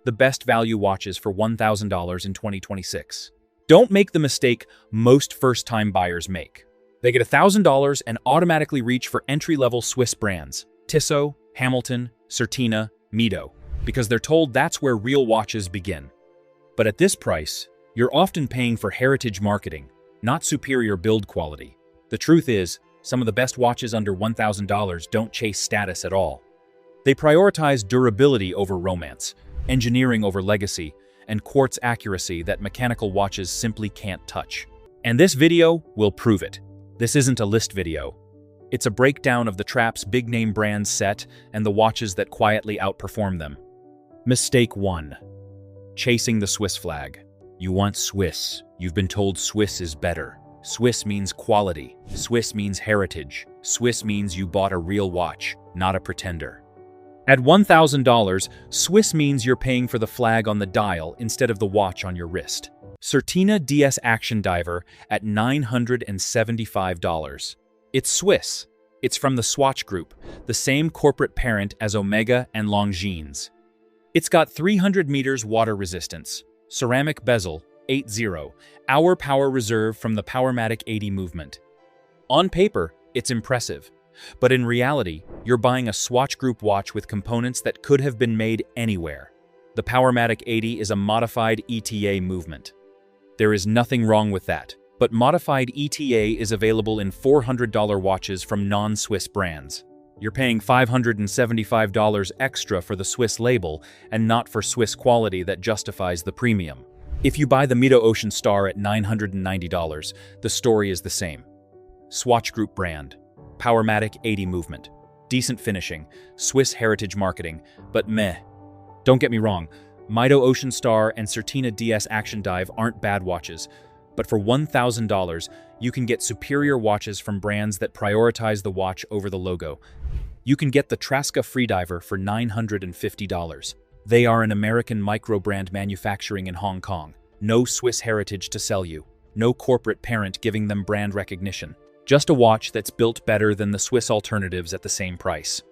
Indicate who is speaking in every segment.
Speaker 1: the best value watches for $1,000 in 2026. Don't make the mistake most first-time buyers make. They get $1,000 and automatically reach for entry-level Swiss brands, Tissot, Hamilton, Certina, Mido, because they're told that's where real watches begin. But at this price, you're often paying for heritage marketing, not superior build quality. The truth is, some of the best watches under $1,000 don't chase status at all. They prioritize durability over romance, engineering over legacy, and quartz accuracy that mechanical watches simply can't touch. And this video will prove it. This isn't a list video. It's a breakdown of the trap's big-name brands set and the watches that quietly outperform them. Mistake 1. Chasing the Swiss flag. You want Swiss. You've been told Swiss is better. Swiss means quality. Swiss means heritage. Swiss means you bought a real watch, not a pretender. At $1,000, Swiss means you're paying for the flag on the dial instead of the watch on your wrist. Certina DS Action Diver at $975. It's Swiss. It's from the Swatch Group, the same corporate parent as Omega and Longines. It's got 300 meters water resistance, ceramic bezel, 8.0, hour power reserve from the Powermatic 80 movement. On paper, it's impressive. But in reality, you're buying a Swatch Group watch with components that could have been made anywhere. The Powermatic 80 is a modified ETA movement. There is nothing wrong with that, but modified ETA is available in $400 watches from non-Swiss brands. You're paying $575 extra for the Swiss label and not for Swiss quality that justifies the premium. If you buy the Mido Ocean Star at $990, the story is the same. Swatch Group brand. Powermatic 80 movement. Decent finishing, Swiss heritage marketing, but meh. Don't get me wrong, Mido Ocean Star and Certina DS Action Dive aren't bad watches, but for $1,000, you can get superior watches from brands that prioritize the watch over the logo. You can get the Trasca Freediver for $950. They are an American micro-brand manufacturing in Hong Kong. No Swiss heritage to sell you. No corporate parent giving them brand recognition. Just a watch that's built better than the Swiss alternatives at the same price.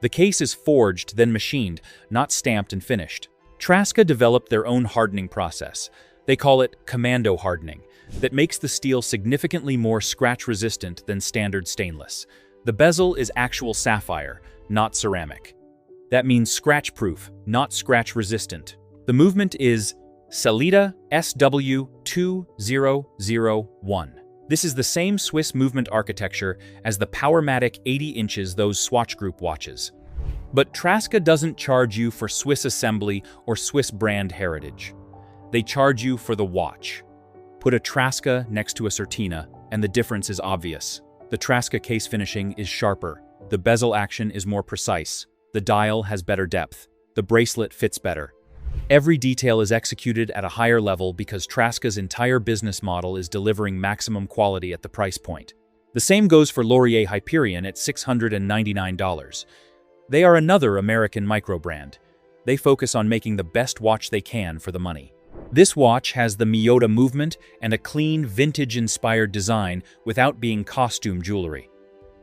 Speaker 1: The case is forged, then machined, not stamped and finished. Trasca developed their own hardening process. They call it commando hardening, that makes the steel significantly more scratch-resistant than standard stainless. The bezel is actual sapphire, not ceramic. That means scratch-proof, not scratch-resistant. The movement is Salida SW2001. This is the same Swiss movement architecture as the Powermatic 80 inches those Swatch Group watches. But Trasca doesn't charge you for Swiss assembly or Swiss brand heritage. They charge you for the watch. Put a Trasca next to a Certina, and the difference is obvious. The Trasca case finishing is sharper. The bezel action is more precise. The dial has better depth. The bracelet fits better. Every detail is executed at a higher level because Trasca's entire business model is delivering maximum quality at the price point. The same goes for Laurier Hyperion at $699. They are another American micro-brand. They focus on making the best watch they can for the money. This watch has the Mido movement and a clean, vintage-inspired design without being costume jewelry.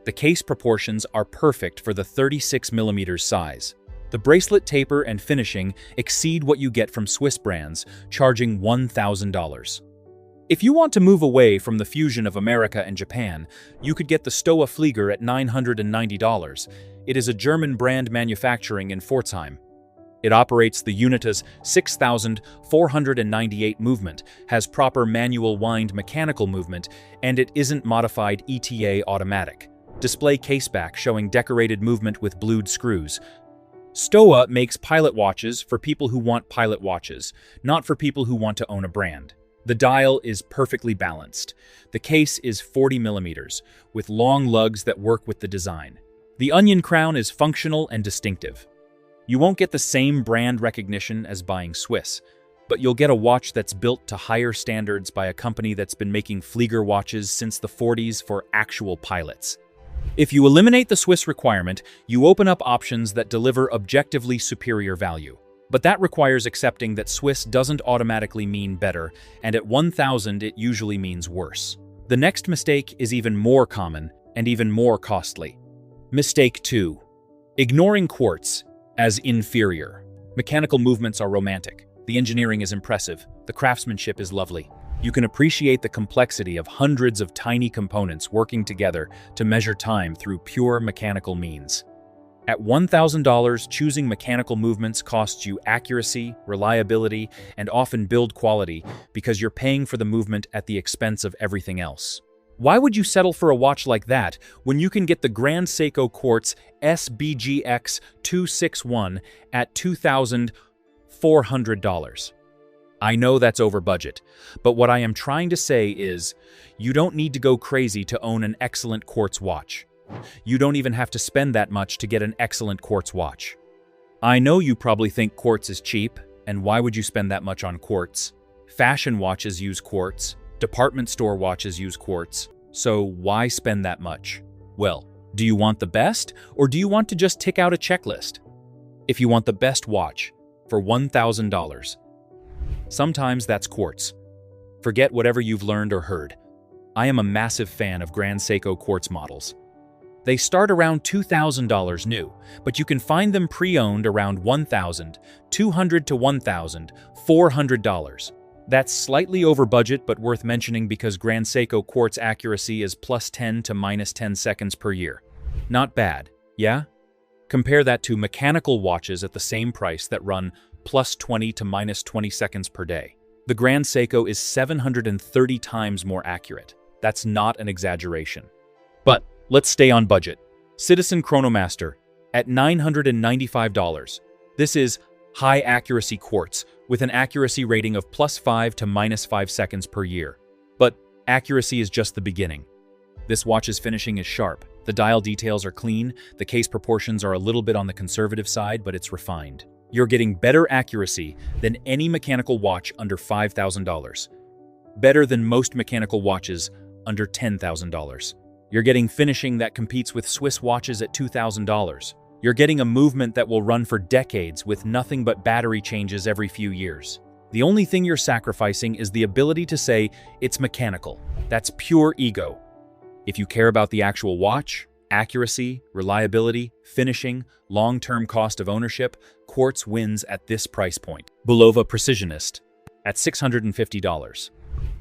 Speaker 1: The case proportions are perfect for the 36mm size. The bracelet taper and finishing exceed what you get from Swiss brands, charging $1,000. If you want to move away from the fusion of America and Japan, you could get the Stoa Flieger at $990. It is a German brand manufacturing in Pforzheim. It operates the Unitas 6498 movement, has proper manual wind mechanical movement, and it isn't modified ETA automatic. Display caseback showing decorated movement with blued screws. Stoa makes pilot watches for people who want pilot watches, not for people who want to own a brand. The dial is perfectly balanced. The case is 40mm, with long lugs that work with the design. The onion crown is functional and distinctive. You won't get the same brand recognition as buying Swiss, but you'll get a watch that's built to higher standards by a company that's been making Flieger watches since the 40s for actual pilots. If you eliminate the Swiss requirement, you open up options that deliver objectively superior value. But that requires accepting that Swiss doesn't automatically mean better, and at $1,000 it usually means worse. The next mistake is even more common and even more costly. Mistake 2. Ignoring quartz as inferior. Mechanical movements are romantic. The engineering is impressive. The craftsmanship is lovely. You can appreciate the complexity of hundreds of tiny components working together to measure time through pure mechanical means. At $1,000, choosing mechanical movements costs you accuracy, reliability, and often build quality because you're paying for the movement at the expense of everything else. Why would you settle for a watch like that when you can get the Grand Seiko Quartz SBGX 261 at $2,400? I know that's over budget, but what I am trying to say is, you don't need to go crazy to own an excellent quartz watch. You don't even have to spend that much to get an excellent quartz watch. I know you probably think quartz is cheap, and why would you spend that much on quartz? Fashion watches use quartz, department store watches use quartz, so why spend that much? Well, do you want the best, or do you want to just tick out a checklist? If you want the best watch, for $1,000, sometimes that's quartz. Forget whatever you've learned or heard. I am a massive fan of Grand Seiko quartz models. They start around $2,000 new, but you can find them pre-owned around $1,200 to $1,400. That's slightly over budget, but worth mentioning because Grand Seiko quartz accuracy is +10 to -10 seconds per year. Not bad, yeah? Compare that to mechanical watches at the same price that run +20 to -20 seconds per day. The Grand Seiko is 730 times more accurate. That's not an exaggeration. But let's stay on budget. Citizen Chronomaster at $995. This is high accuracy quartz with an accuracy rating of +5 to -5 seconds per year. But accuracy is just the beginning. This watch's finishing is sharp. The dial details are clean, the case proportions are a little bit on the conservative side, but it's refined. You're getting better accuracy than any mechanical watch under $5,000. Better than most mechanical watches under $10,000. You're getting finishing that competes with Swiss watches at $2,000. You're getting a movement that will run for decades with nothing but battery changes every few years. The only thing you're sacrificing is the ability to say it's mechanical. That's pure ego. If you care about the actual watch, accuracy, reliability, finishing, long-term cost of ownership, quartz wins at this price point. Bulova Precisionist at $650.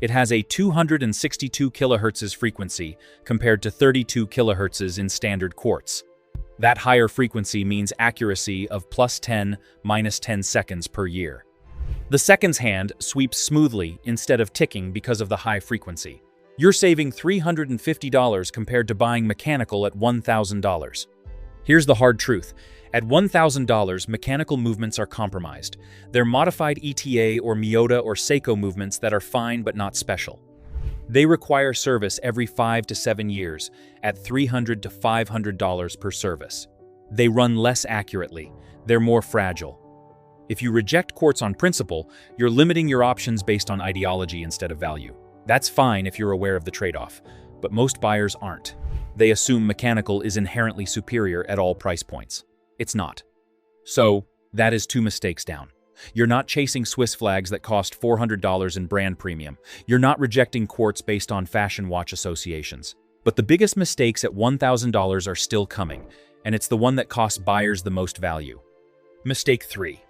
Speaker 1: It has a 262 kHz frequency compared to 32 kHz in standard quartz. That higher frequency means accuracy of +10, -10 seconds per year. The seconds hand sweeps smoothly instead of ticking because of the high frequency. You're saving $350 compared to buying mechanical at $1,000. Here's the hard truth. At $1,000, mechanical movements are compromised. They're modified ETA or Mido or Seiko movements that are fine but not special. They require service every 5 to 7 years at $300 to $500 per service. They run less accurately. They're more fragile. If you reject quartz on principle, you're limiting your options based on ideology instead of value. That's fine if you're aware of the trade-off, but most buyers aren't. They assume mechanical is inherently superior at all price points. It's not. So, that is 2 mistakes down. You're not chasing Swiss flags that cost $400 in brand premium. You're not rejecting quartz based on fashion watch associations. But the biggest mistakes at $1,000 are still coming, and it's the one that costs buyers the most value. Mistake 3.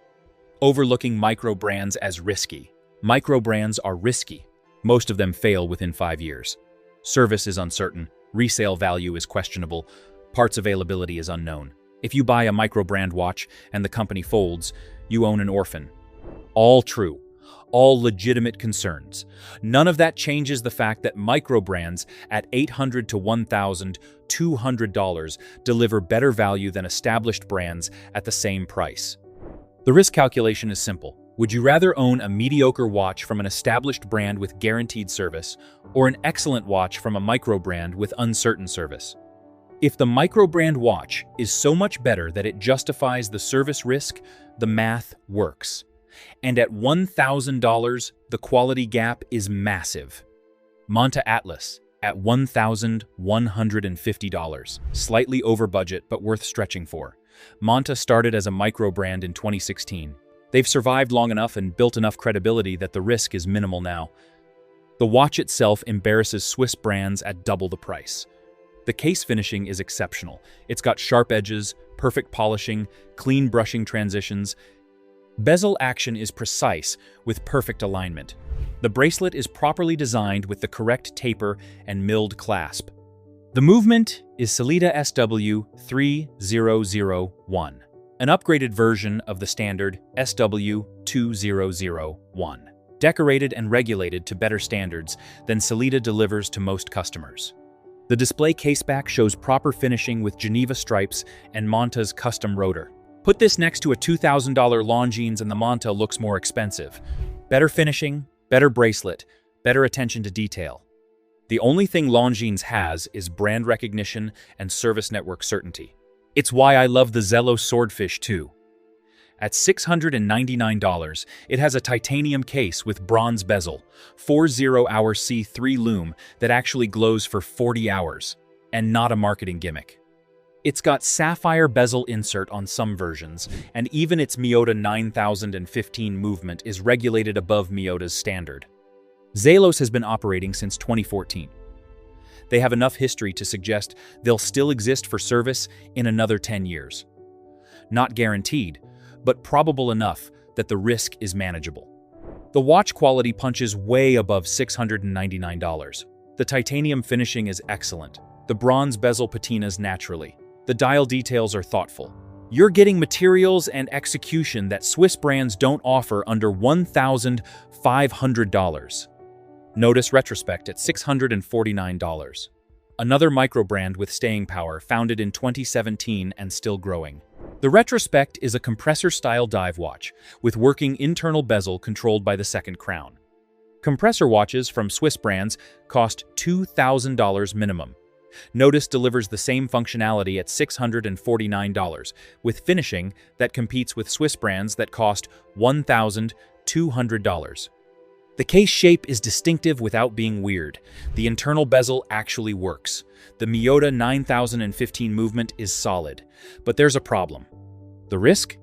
Speaker 1: Overlooking micro brands as risky. Micro brands are risky. Most of them fail within 5 years. Service is uncertain, resale value is questionable, parts availability is unknown. If you buy a micro-brand watch and the company folds, you own an orphan. All true. All legitimate concerns. None of that changes the fact that micro-brands at $800 to $1,200 deliver better value than established brands at the same price. The risk calculation is simple. Would you rather own a mediocre watch from an established brand with guaranteed service, or an excellent watch from a micro-brand with uncertain service? If the micro-brand watch is so much better that it justifies the service risk, the math works. And at $1,000, the quality gap is massive. Manta Atlas at $1,150. Slightly over budget, but worth stretching for. Manta started as a micro-brand in 2016. They've survived long enough and built enough credibility that the risk is minimal now. The watch itself embarrasses Swiss brands at double the price. The case finishing is exceptional. It's got sharp edges, perfect polishing, clean brushing transitions. Bezel action is precise, with perfect alignment. The bracelet is properly designed with the correct taper and milled clasp. The movement is Certina SW3001, an upgraded version of the standard SW2001, decorated and regulated to better standards than Certina delivers to most customers. The display caseback shows proper finishing with Geneva stripes and Manta's custom rotor. Put this next to a $2,000 Longines and the Manta looks more expensive. Better finishing, better bracelet, better attention to detail. The only thing Longines has is brand recognition and service network certainty. It's why I love the Zello Swordfish too. At $699, it has a titanium case with bronze bezel, 40-hour C3 lume that actually glows for 40 hours, and not a marketing gimmick. It's got sapphire bezel insert on some versions, and even its Mido 9015 movement is regulated above Mido's standard. Zellos has been operating since 2014. They have enough history to suggest they'll still exist for service in another 10 years. Not guaranteed, but probable enough that the risk is manageable. The watch quality punches way above $699. The titanium finishing is excellent. The bronze bezel patinas naturally. The dial details are thoughtful. You're getting materials and execution that Swiss brands don't offer under $1,500. Notice retrospect at $649. Another micro brand with staying power, founded in 2017 and still growing. The retrospect is a compressor-style dive watch with working internal bezel controlled by the second crown. Compressor watches from Swiss brands cost $2,000 minimum. Notice delivers the same functionality at $649, with finishing that competes with Swiss brands that cost $1,200. The case shape is distinctive without being weird. The internal bezel actually works. The Mido 9015 movement is solid, but there's a problem. The risk?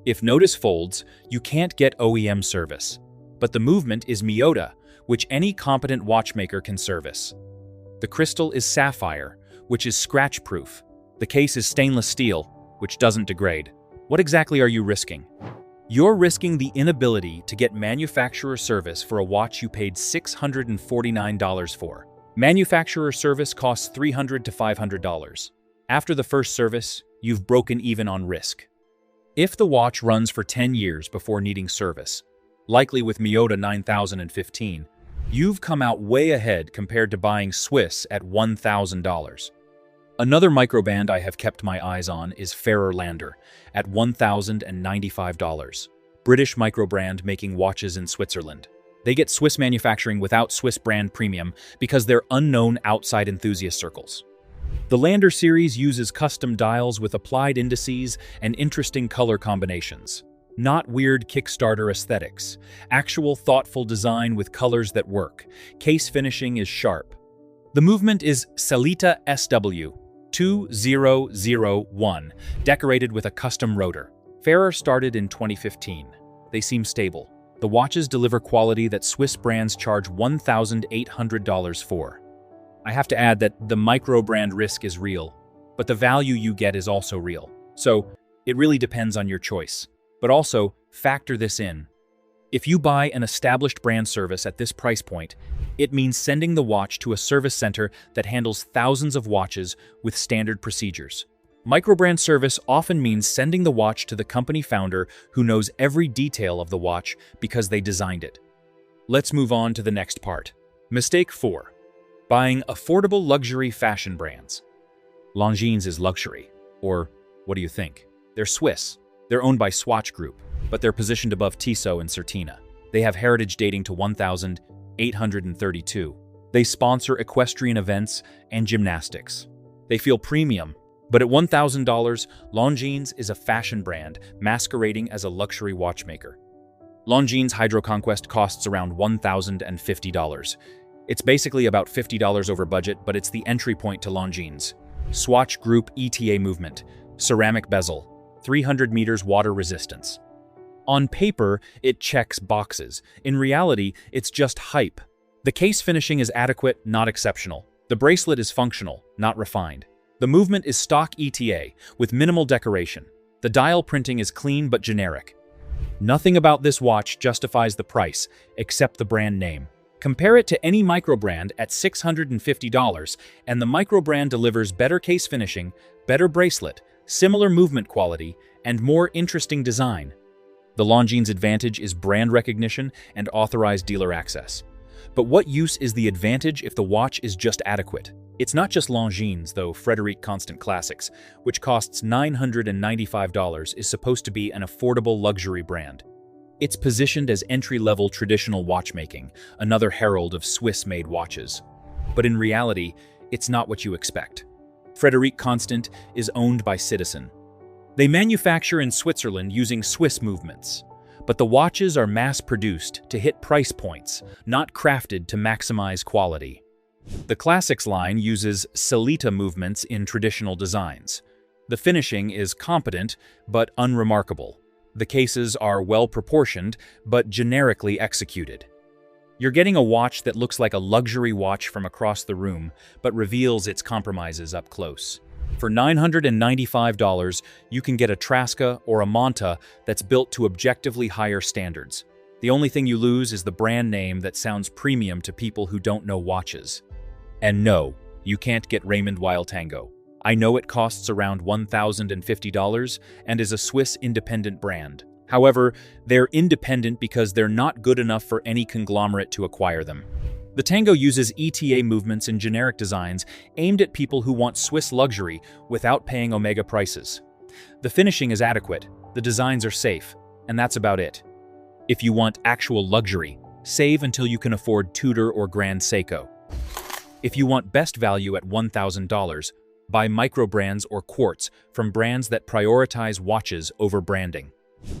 Speaker 1: If Notice folds, you can't get OEM service. But the movement is Mido, which any competent watchmaker can service. The crystal is sapphire, which is scratch-proof. The case is stainless steel, which doesn't degrade. What exactly are you risking? You're risking the inability to get manufacturer service for a watch you paid $649 for. Manufacturer service costs $300 to $500. After the first service, you've broken even on risk. If the watch runs for 10 years before needing service, likely with Mido 9015, you've come out way ahead compared to buying Swiss at $1,000. Another microband I have kept my eyes on is Lander at $1,095. British microbrand making watches in Switzerland. They get Swiss manufacturing without Swiss brand premium because they're unknown outside enthusiast circles. The Lander series uses custom dials with applied indices and interesting color combinations. Not weird Kickstarter aesthetics. Actual thoughtful design with colors that work. Case finishing is sharp. The movement is Certina SW2001, decorated with a custom rotor. Fairer started in 2015. They seem stable. The watches deliver quality that Swiss brands charge $1,800 for. I have to add that the micro-brand risk is real, but the value you get is also real. So, it really depends on your choice. But also, factor this in. If you buy an established brand service at this price point, it means sending the watch to a service center that handles thousands of watches with standard procedures. Microbrand service often means sending the watch to the company founder who knows every detail of the watch because they designed it. Let's move on to the next part. Mistake 4. Buying affordable luxury fashion brands. Longines is luxury. Or, what do you think? They're Swiss. They're owned by Swatch Group, but they're positioned above Tissot and Certina. They have heritage dating to 1832. They sponsor equestrian events and gymnastics. They feel premium, but at $1,000, Longines is a fashion brand masquerading as a luxury watchmaker. Longines Hydro Conquest costs around $1,050. It's basically about $50 over budget, but it's the entry point to Longines. Swatch Group ETA movement, ceramic bezel, 300 meters water resistance. On paper, it checks boxes. In reality, it's just hype. The case finishing is adequate, not exceptional. The bracelet is functional, not refined. The movement is stock ETA, with minimal decoration. The dial printing is clean but generic. Nothing about this watch justifies the price, except the brand name. Compare it to any microbrand at $650, and the microbrand delivers better case finishing, better bracelet, similar movement quality, and more interesting design. The Longines advantage is brand recognition and authorized dealer access. But what use is the advantage if the watch is just adequate? It's not just Longines, though. Frederique Constant Classics, which costs $995, is supposed to be an affordable luxury brand. It's positioned as entry-level traditional watchmaking, another herald of Swiss-made watches. But in reality, it's not what you expect. Frederique Constant is owned by Citizen. They manufacture in Switzerland using Swiss movements. But the watches are mass-produced to hit price points, not crafted to maximize quality. The Classics line uses Celita movements in traditional designs. The finishing is competent but unremarkable. The cases are well-proportioned, but generically executed. You're getting a watch that looks like a luxury watch from across the room, but reveals its compromises up close. For $995, you can get a Trasca or a Monta that's built to objectively higher standards. The only thing you lose is the brand name that sounds premium to people who don't know watches. And no, you can't get Raymond Weil Tango. I know it costs around $1,050 and is a Swiss independent brand. However, they're independent because they're not good enough for any conglomerate to acquire them. The Tango uses ETA movements in generic designs aimed at people who want Swiss luxury without paying Omega prices. The finishing is adequate, the designs are safe, and that's about it. If you want actual luxury, save until you can afford Tudor or Grand Seiko. If you want best value at $1,000, buy micro-brands or quartz from brands that prioritize watches over branding.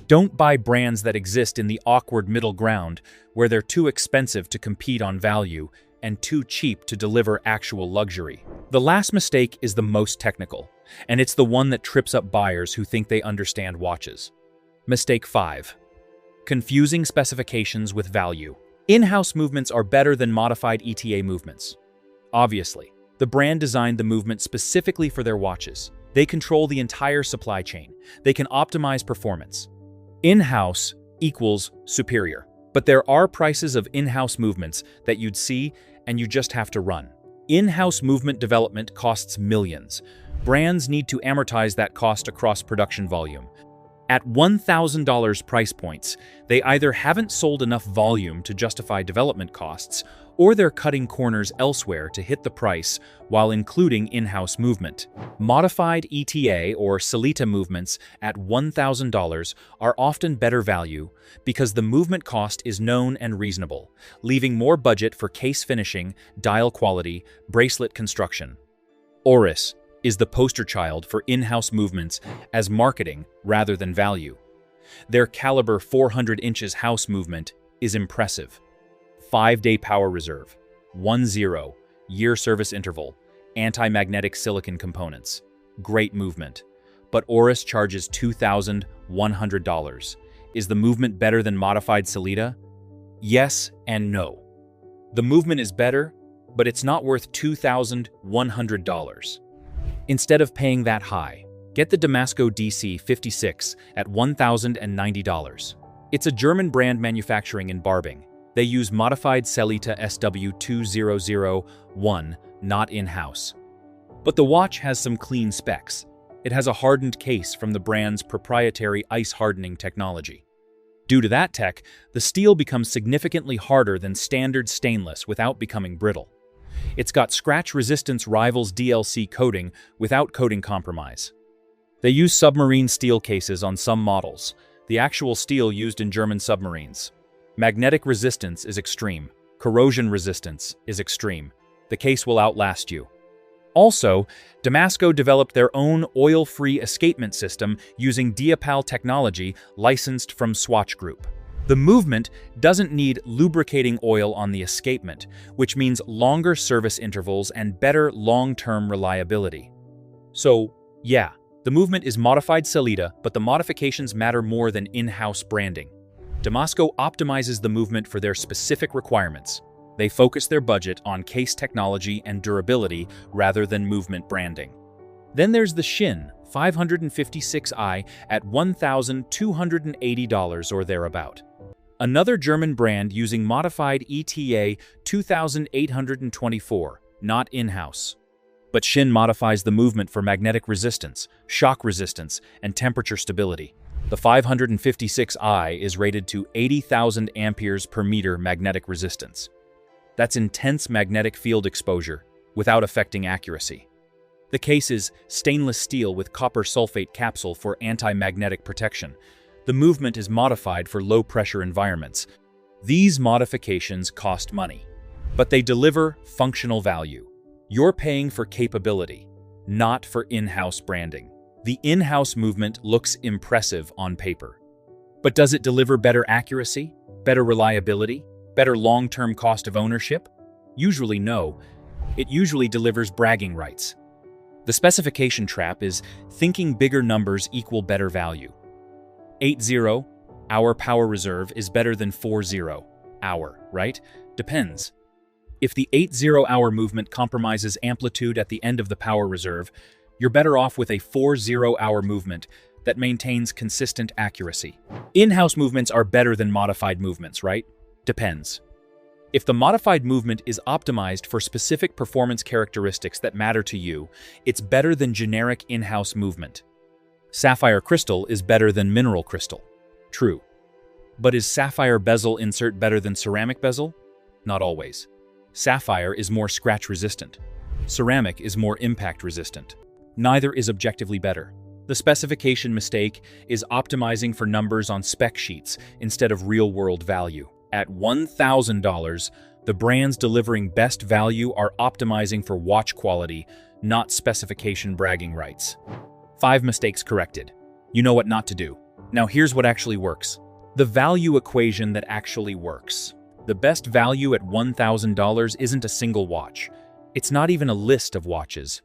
Speaker 1: Don't buy brands that exist in the awkward middle ground where they're too expensive to compete on value and too cheap to deliver actual luxury. The last mistake is the most technical, and it's the one that trips up buyers who think they understand watches. Mistake 5. Confusing specifications with value. In-house movements are better than modified ETA movements. Obviously, the brand designed the movement specifically for their watches. They control the entire supply chain. They can optimize performance. In-house equals superior. But there are prices of in-house movements that you'd see and you just have to run. In-house movement development costs millions. Brands need to amortize that cost across production volume. At $1,000 price points, they either haven't sold enough volume to justify development costs, or they're cutting corners elsewhere to hit the price while including in-house movement. Modified ETA or Celita movements at $1,000 are often better value because the movement cost is known and reasonable, leaving more budget for case finishing, dial quality, bracelet construction. Oris is the poster child for in-house movements as marketing rather than value. Their caliber 400 inches house movement is impressive. 5-day power reserve, 10-year service interval, anti-magnetic silicon components. Great movement. But Oris charges $2,100. Is the movement better than modified Celita? Yes and no. The movement is better, but it's not worth $2,100. Instead of paying that high, get the Damasco DC56 at $1,090. It's a German brand manufacturing in Barbing. They use modified Celita SW2001, not in-house. But the watch has some clean specs. It has a hardened case from the brand's proprietary ice-hardening technology. Due to that tech, the steel becomes significantly harder than standard stainless without becoming brittle. It's got scratch resistance rivals DLC coating without coating compromise. They use submarine steel cases on some models, the actual steel used in German submarines. Magnetic resistance is extreme. Corrosion resistance is extreme. The case will outlast you. Also, Damasco developed their own oil-free escapement system using Diapal technology licensed from Swatch Group. The movement doesn't need lubricating oil on the escapement, which means longer service intervals and better long-term reliability. So, yeah, the movement is modified Celita, but the modifications matter more than in-house branding. Damasco optimizes the movement for their specific requirements. They focus their budget on case technology and durability rather than movement branding. Then there's the Shin 556i at $1,280 or thereabout. Another German brand using modified ETA 2824, not in-house. But Shin modifies the movement for magnetic resistance, shock resistance, and temperature stability. The 556i is rated to 80,000 amperes per meter magnetic resistance. That's intense magnetic field exposure without affecting accuracy. The case is stainless steel with copper sulfate capsule for anti-magnetic protection. The movement is modified for low-pressure environments. These modifications cost money, but they deliver functional value. You're paying for capability, not for in-house branding. The in-house movement looks impressive on paper. But does it deliver better accuracy, better reliability, better long-term cost of ownership? Usually no. It usually delivers bragging rights. The specification trap is thinking bigger numbers equal better value. 80 hour power reserve is better than 40 hour, right? Depends. If the 80 hour movement compromises amplitude at the end of the power reserve, you're better off with a 40 hour movement that maintains consistent accuracy. In-house movements are better than modified movements, right? Depends. If the modified movement is optimized for specific performance characteristics that matter to you, it's better than generic in-house movement. Sapphire crystal is better than mineral crystal. True. But is sapphire bezel insert better than ceramic bezel? Not always. Sapphire is more scratch resistant. Ceramic is more impact resistant. Neither is objectively better. The specification mistake is optimizing for numbers on spec sheets instead of real-world value. At $1,000, the brands delivering best value are optimizing for watch quality, not specification bragging rights. 5 mistakes corrected. You know what not to do. Now here's what actually works. The value equation that actually works. The best value at $1,000 isn't a single watch. It's not even a list of watches.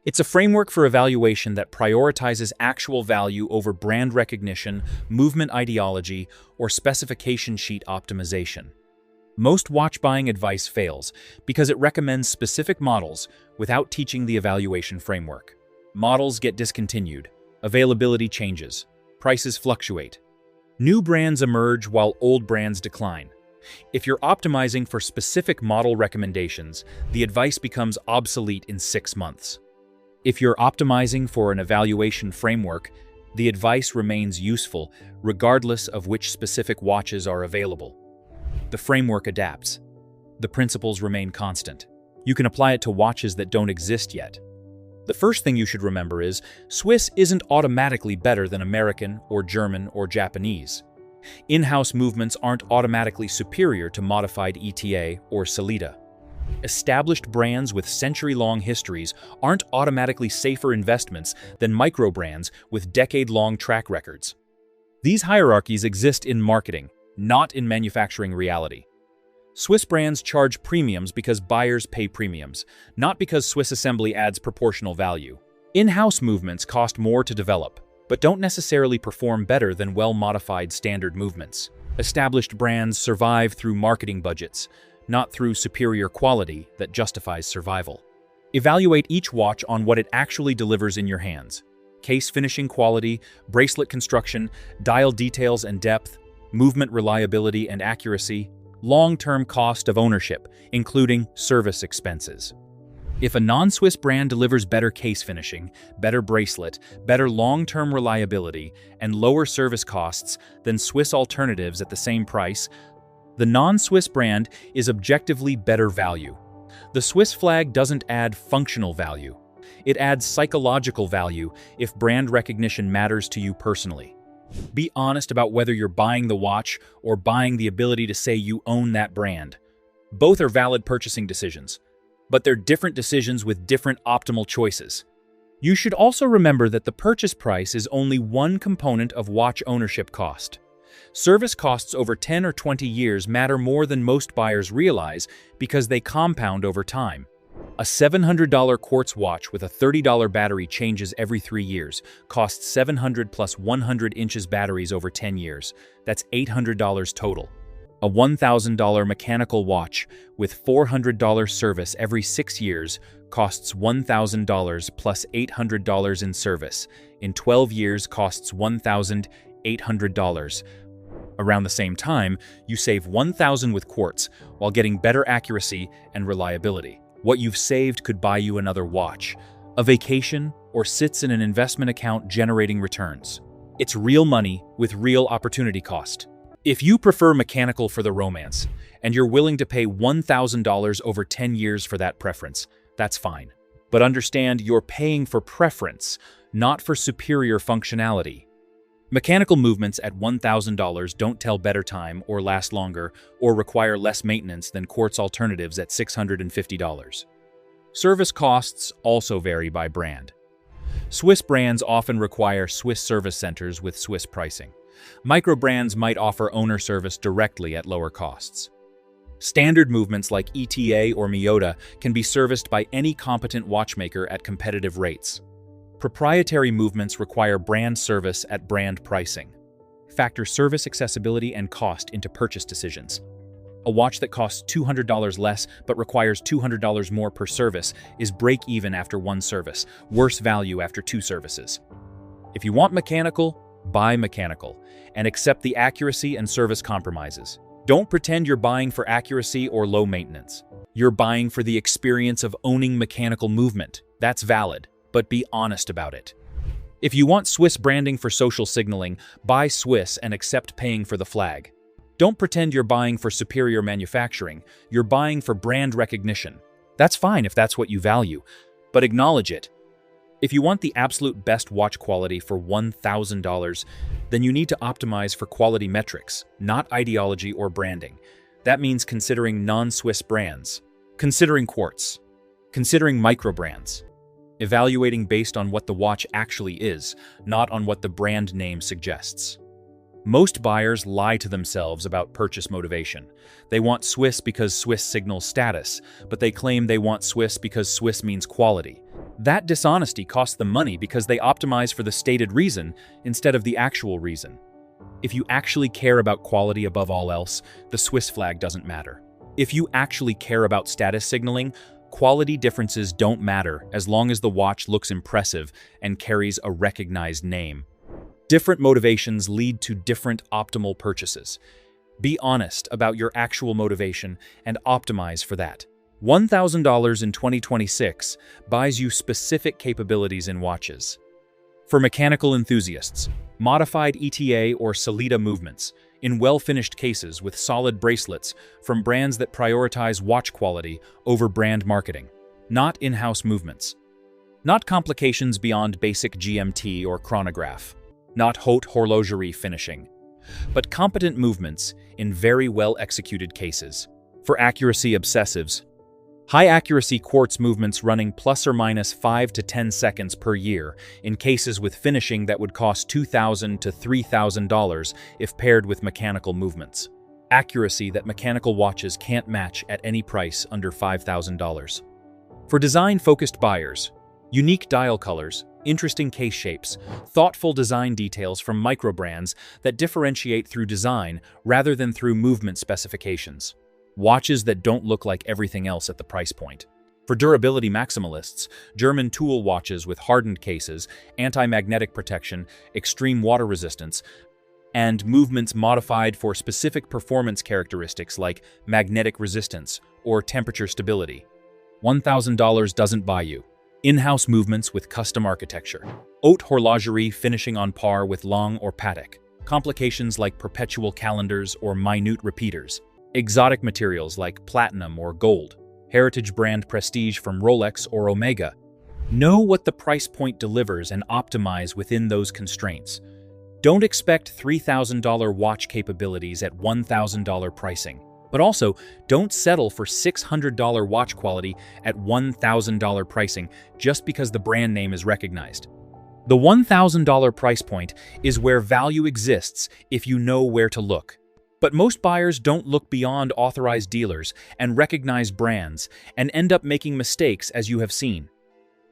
Speaker 1: It's a framework for evaluation that prioritizes actual value over brand recognition, movement ideology, or specification sheet optimization. Most watch buying advice fails because it recommends specific models without teaching the evaluation framework. Models get discontinued, availability changes, prices fluctuate. New brands emerge while old brands decline. If you're optimizing for specific model recommendations, the advice becomes obsolete in 6 months. If you're optimizing for an evaluation framework, the advice remains useful regardless of which specific watches are available. The framework adapts. The principles remain constant. You can apply it to watches that don't exist yet. The first thing you should remember is Swiss isn't automatically better than American or German or Japanese. In-house movements aren't automatically superior to modified ETA or Sellita. Established brands with century-long histories aren't automatically safer investments than micro-brands with decade-long track records. These hierarchies exist in marketing, not in manufacturing reality. Swiss brands charge premiums because buyers pay premiums, not because Swiss assembly adds proportional value. In-house movements cost more to develop, but don't necessarily perform better than well-modified standard movements. Established brands survive through marketing budgets, not through superior quality that justifies survival. Evaluate each watch on what it actually delivers in your hands. Case finishing quality, bracelet construction, dial details and depth, movement reliability and accuracy, long-term cost of ownership, including service expenses. If a non-Swiss brand delivers better case finishing, better bracelet, better long-term reliability, and lower service costs than Swiss alternatives at the same price, the non-Swiss brand is objectively better value. The Swiss flag doesn't add functional value. It adds psychological value if brand recognition matters to you personally. Be honest about whether you're buying the watch or buying the ability to say you own that brand. Both are valid purchasing decisions, but they're different decisions with different optimal choices. You should also remember that the purchase price is only one component of watch ownership cost. Service costs over 10 or 20 years matter more than most buyers realize because they compound over time. A $700 quartz watch with a $30 battery changes every 3 years, costs $700 plus 100 inches batteries over 10 years. That's $800 total. A $1,000 mechanical watch with $400 service every 6 years costs $1,000 plus $800 in service. In 12 years costs $1,800. Around the same time, you save $1,000 with quartz while getting better accuracy and reliability. What you've saved could buy you another watch, a vacation, or sits in an investment account generating returns. It's real money with real opportunity cost. If you prefer mechanical for the romance, and you're willing to pay $1,000 over 10 years for that preference, that's fine. But understand you're paying for preference, not for superior functionality. Mechanical movements at $1,000 don't tell better time or last longer or require less maintenance than quartz alternatives at $650. Service costs also vary by brand. Swiss brands often require Swiss service centers with Swiss pricing. Micro brands might offer owner service directly at lower costs. Standard movements like ETA or Mido can be serviced by any competent watchmaker at competitive rates. Proprietary movements require brand service at brand pricing. Factor service accessibility and cost into purchase decisions. A watch that costs $200 less but requires $200 more per service is break-even after one service, worse value after 2 services. If you want mechanical, buy mechanical, and accept the accuracy and service compromises. Don't pretend you're buying for accuracy or low maintenance. You're buying for the experience of owning mechanical movement. That's valid, but be honest about it. If you want Swiss branding for social signaling, buy Swiss and accept paying for the flag. Don't pretend you're buying for superior manufacturing. You're buying for brand recognition. That's fine if that's what you value, but acknowledge it. If you want the absolute best watch quality for $1,000, then you need to optimize for quality metrics, not ideology or branding. That means considering non-Swiss brands, considering quartz, considering micro brands, evaluating based on what the watch actually is, not on what the brand name suggests. Most buyers lie to themselves about purchase motivation. They want Swiss because Swiss signals status, but they claim they want Swiss because Swiss means quality. That dishonesty costs them money because they optimize for the stated reason instead of the actual reason. If you actually care about quality above all else, the Swiss flag doesn't matter. If you actually care about status signaling, quality differences don't matter as long as the watch looks impressive and carries a recognized name. Different motivations lead to different optimal purchases. Be honest about your actual motivation and optimize for that. $1,000 in 2026 buys you specific capabilities in watches. For mechanical enthusiasts, modified ETA or Certina movements in well-finished cases with solid bracelets from brands that prioritize watch quality over brand marketing. Not in-house movements. Not complications beyond basic GMT or chronograph. Not haute horlogerie finishing, but competent movements in very well-executed cases. For accuracy obsessives, high-accuracy quartz movements running plus or minus 5 to 10 seconds per year in cases with finishing that would cost $2,000 to $3,000 if paired with mechanical movements. Accuracy that mechanical watches can't match at any price under $5,000. For design-focused buyers, unique dial colors, interesting case shapes, thoughtful design details from micro brands that differentiate through design rather than through movement specifications. Watches that don't look like everything else at the price point. For durability maximalists, German tool watches with hardened cases, anti-magnetic protection, extreme water resistance, and movements modified for specific performance characteristics like magnetic resistance or temperature stability. $1,000 doesn't buy you in-house movements with custom architecture, haute horlogerie finishing on par with Long or Patek, complications like perpetual calendars or minute repeaters, exotic materials like platinum or gold, heritage brand prestige from Rolex or Omega. Know what the price point delivers and optimize within those constraints. Don't expect $3,000 watch capabilities at $1,000 pricing. But also, don't settle for $600 watch quality at $1,000 pricing just because the brand name is recognized. The $1,000 price point is where value exists if you know where to look. But most buyers don't look beyond authorized dealers and recognized brands and end up making mistakes, as you have seen.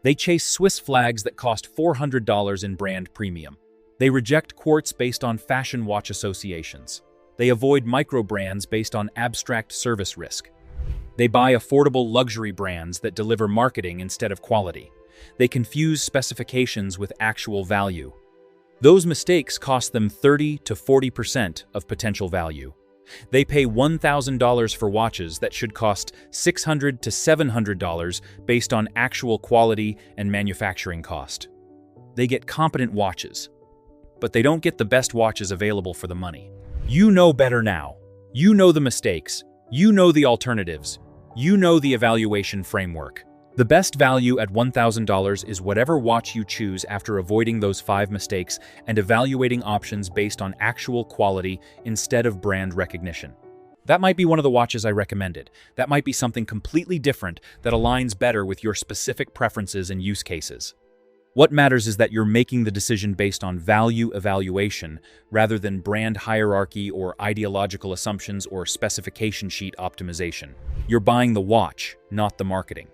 Speaker 1: They chase Swiss flags that cost $400 in brand premium. They reject quartz based on fashion watch associations. They avoid micro-brands based on abstract service risk. They buy affordable luxury brands that deliver marketing instead of quality. They confuse specifications with actual value. Those mistakes cost them 30 to 40% of potential value. They pay $1,000 for watches that should cost $600 to $700 based on actual quality and manufacturing cost. They get competent watches, but they don't get the best watches available for the money. You know better now. You know the mistakes. You know the alternatives. You know the evaluation framework. The best value at $1,000 is whatever watch you choose after avoiding those 5 mistakes and evaluating options based on actual quality instead of brand recognition. That might be one of the watches I recommended. That might be something completely different that aligns better with your specific preferences and use cases. What matters is that you're making the decision based on value evaluation rather than brand hierarchy or ideological assumptions or specification sheet optimization. You're buying the watch, not the marketing.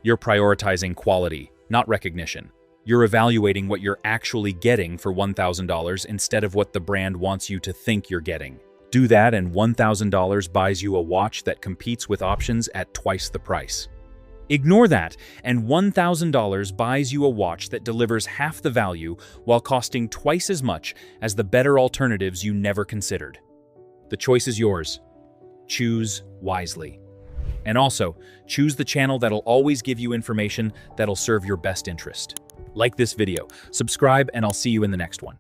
Speaker 1: You're prioritizing quality, not recognition. You're evaluating what you're actually getting for $1,000 instead of what the brand wants you to think you're getting. Do that and $1,000 buys you a watch that competes with options at twice the price. Ignore that, and $1,000 buys you a watch that delivers half the value while costing twice as much as the better alternatives you never considered. The choice is yours. Choose wisely. And also, choose the channel that'll always give you information that'll serve your best interest. Like this video, subscribe, and I'll see you in the next one.